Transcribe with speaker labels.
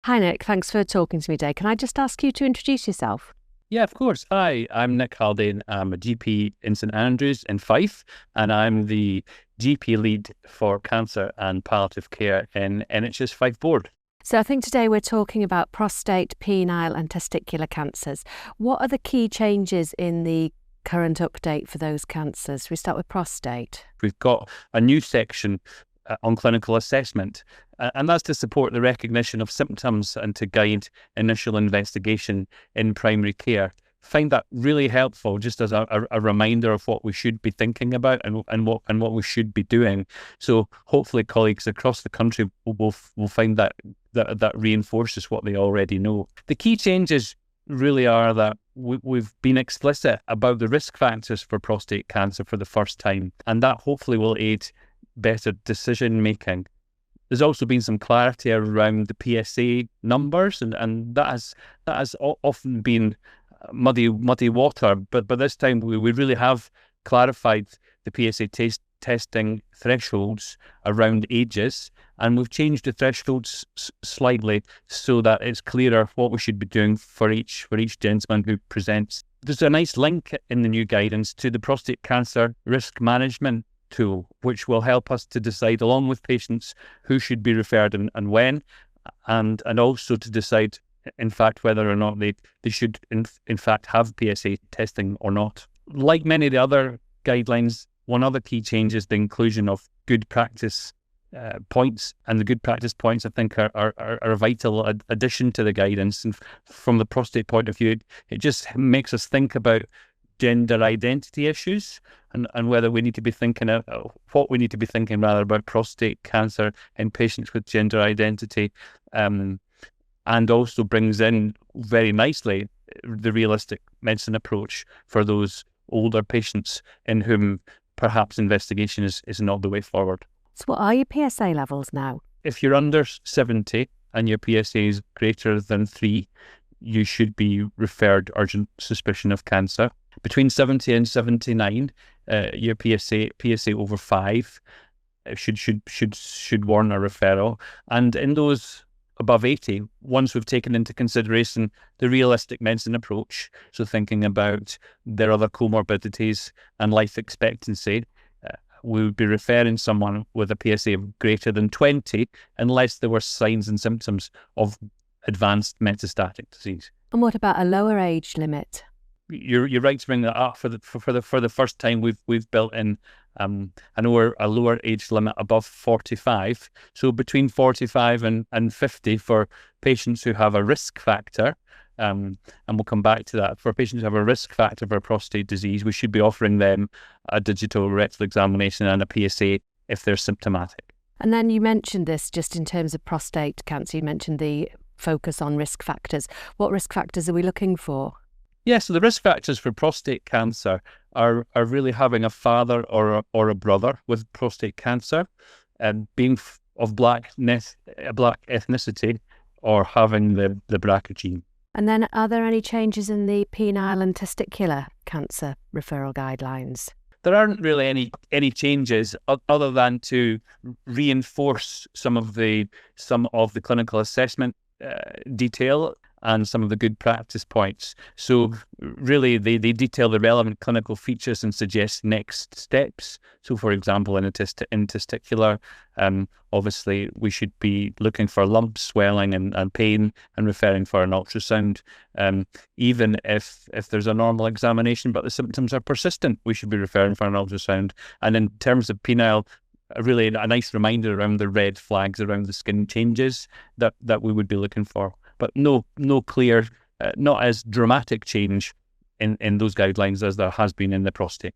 Speaker 1: Hi Nick, thanks for talking to me today. Can I just ask you to introduce yourself?
Speaker 2: Yeah, of course. Hi, I'm Nick Haldane. I'm a GP in St Andrews in Fife, and I'm the GP lead for cancer and palliative care in NHS Fife Board.
Speaker 1: So I think today we're talking about prostate, penile and testicular cancers. What are the key changes in the current update for those cancers? We start with prostate.
Speaker 2: We've got a new section on clinical assessment, and that's to support the recognition of symptoms and to guide initial investigation in primary care. Find that really helpful, just as a reminder of what we should be thinking about and what we should be doing. So hopefully colleagues across the country will find that reinforces what they already know. The key changes really are that we've been explicit about the risk factors for prostate cancer for the first time, and that hopefully will aid better decision making. There's also been some clarity around the PSA numbers, and that has often been muddy water. But by this time, we really have clarified the PSA testing thresholds around ages, and we've changed the thresholds slightly so that it's clearer what we should be doing for each gentleman who presents. There's a nice link in the new guidance to the prostate cancer risk management tool, which will help us to decide, along with patients, who should be referred and when, and also to decide, in fact, whether or not they should in fact have PSA testing or not. Like many of the other guidelines, one other key change is the inclusion of good practice points, and the good practice points, I think, are a vital addition to the guidance. And from the prostate point of view, it just makes us think about gender identity issues and whether we need to be thinking what we need to be thinking rather about prostate cancer in patients with gender identity, and also brings in very nicely the realistic medicine approach for those older patients in whom perhaps investigation is not the way forward.
Speaker 1: So what are your PSA levels now?
Speaker 2: If you're under 70 and your PSA is greater than 3, you should be referred urgent suspicion of cancer. Between 70 and 79, your PSA over 5 should warrant a referral. And in those above 80, once we've taken into consideration the realistic medicine approach, so thinking about their other comorbidities and life expectancy, we would be referring someone with a PSA of greater than 20 unless there were signs and symptoms of advanced metastatic disease.
Speaker 1: And what about a lower age limit?
Speaker 2: You're right to bring that up. For the first time, we've built in a lower age limit above 45. So between 45 and 50 for patients who have a risk factor, and we'll come back to that. For patients who have a risk factor for prostate disease, we should be offering them a digital rectal examination and a PSA if they're symptomatic.
Speaker 1: And then you mentioned this just in terms of prostate cancer. You mentioned the focus on risk factors. What risk factors are we looking for?
Speaker 2: Yeah, so the risk factors for prostate cancer are really having a father or a brother with prostate cancer, and being of black ethnicity, or having the BRCA gene.
Speaker 1: And then are there any changes in the penile and testicular cancer referral guidelines?
Speaker 2: There aren't really any changes other than to reinforce some of the clinical assessment detail and some of the good practice points. So really they detail the relevant clinical features and suggest next steps. So for example, in testicular, obviously we should be looking for lumps, swelling and pain and referring for an ultrasound. Even if there's a normal examination but the symptoms are persistent, we should be referring for an ultrasound. And in terms of penile, really a nice reminder around the red flags around the skin changes that we would be looking for. But no clear, not as dramatic change in those guidelines as there has been in the prostate.